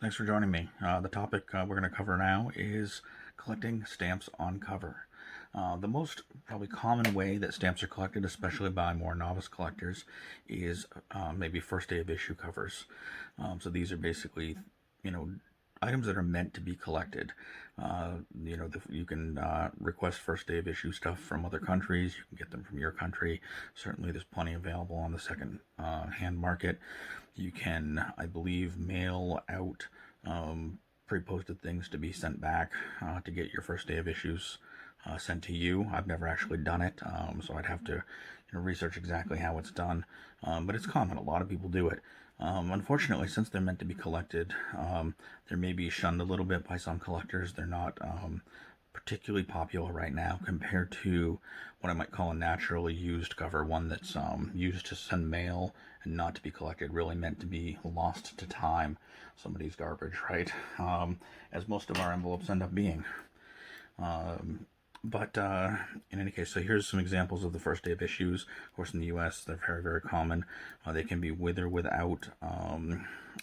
Thanks for joining me. The topic we're going to cover now is collecting stamps on cover. The most probably common way that stamps are collected, especially by more novice collectors, is maybe first day of issue covers. So these are basically, you know, items that are meant to be collected. You can request first day of issue stuff from other countries. You can get them from your country. Certainly, there's plenty available on the second hand market. You can, I believe, mail out pre-posted things to be sent back to get your first day of issues sent to you. I've never actually done it, so I'd have to research exactly how it's done. But it's common. A lot of people do it. Unfortunately, since they're meant to be collected, they may be shunned a little bit by some collectors. They're not particularly popular right now compared to what I might call a naturally used cover, one that's used to send mail and not to be collected, really meant to be lost to time, somebody's garbage, right? As most of our envelopes end up being. But in any case, so here's some examples of the first day of issues. Of course, in the U.S., they're very, very common. They can be with or without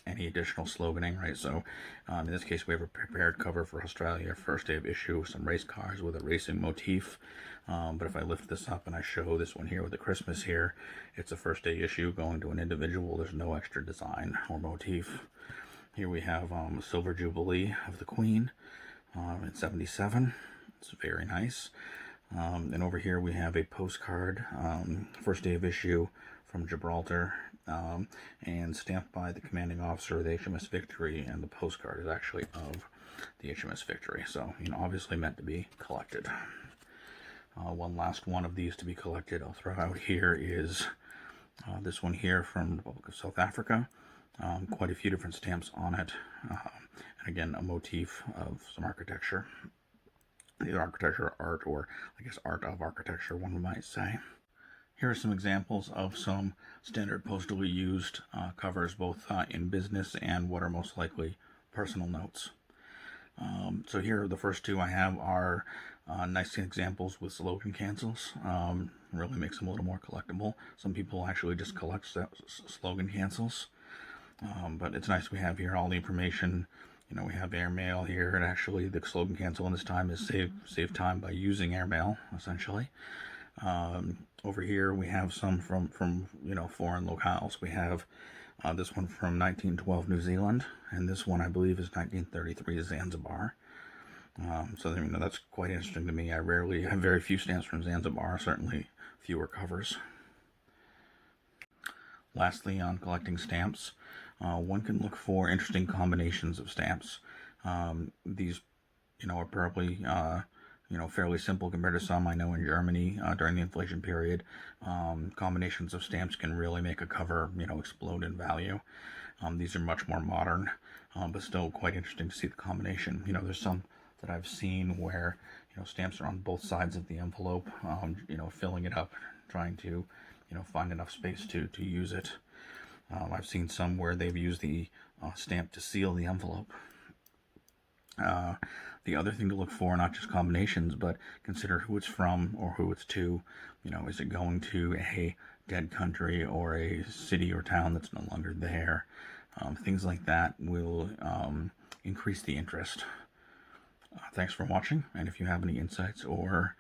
any additional sloganing, right? So in this case, we have a prepared cover for Australia, first day of issue, some race cars with a racing motif. But if I lift this up and I show this one here with the Christmas here, it's a first day issue going to an individual. There's no extra design or motif. Here we have Silver Jubilee of the Queen in 77. It's very nice. And over here we have a postcard, first day of issue from Gibraltar, and stamped by the commanding officer of the HMS Victory, and the postcard is actually of the HMS Victory. So, obviously meant to be collected. One last one of these to be collected I'll throw out here is this one here from the Republic of South Africa. Quite a few different stamps on it. And again, a motif of some architecture. Either architecture, art, or I guess art of architecture, one might say. Here are some examples of some standard postally used covers, both in business and what are most likely personal notes. So here, the first two I have are nice examples with slogan cancels. Really makes them a little more collectible. Some people actually just collect slogan cancels. But it's nice we have here all the information. We have airmail here, and actually the slogan cancel in this time is save time by using airmail, essentially. Over here we have some from foreign locales. We have this one from 1912 New Zealand, and this one I believe is 1933 Zanzibar. So that's quite interesting to me. I rarely have very few stamps from Zanzibar, certainly fewer covers. Lastly, on collecting stamps, one can look for interesting combinations of stamps. These, are probably, fairly simple compared to some I know in Germany during the inflation period. Combinations of stamps can really make a cover, explode in value. These are much more modern, but still quite interesting to see the combination. There's some that I've seen where, stamps are on both sides of the envelope, filling it up, trying to, find enough space to use it. I've seen some where they've used the stamp to seal the envelope. The other thing to look for, not just combinations, but consider who it's from or who it's to. Is it going to a dead country or a city or town that's no longer there? Things like that will increase the interest. Thanks for watching, and if you have any insights or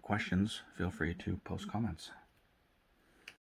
questions, feel free to post comments.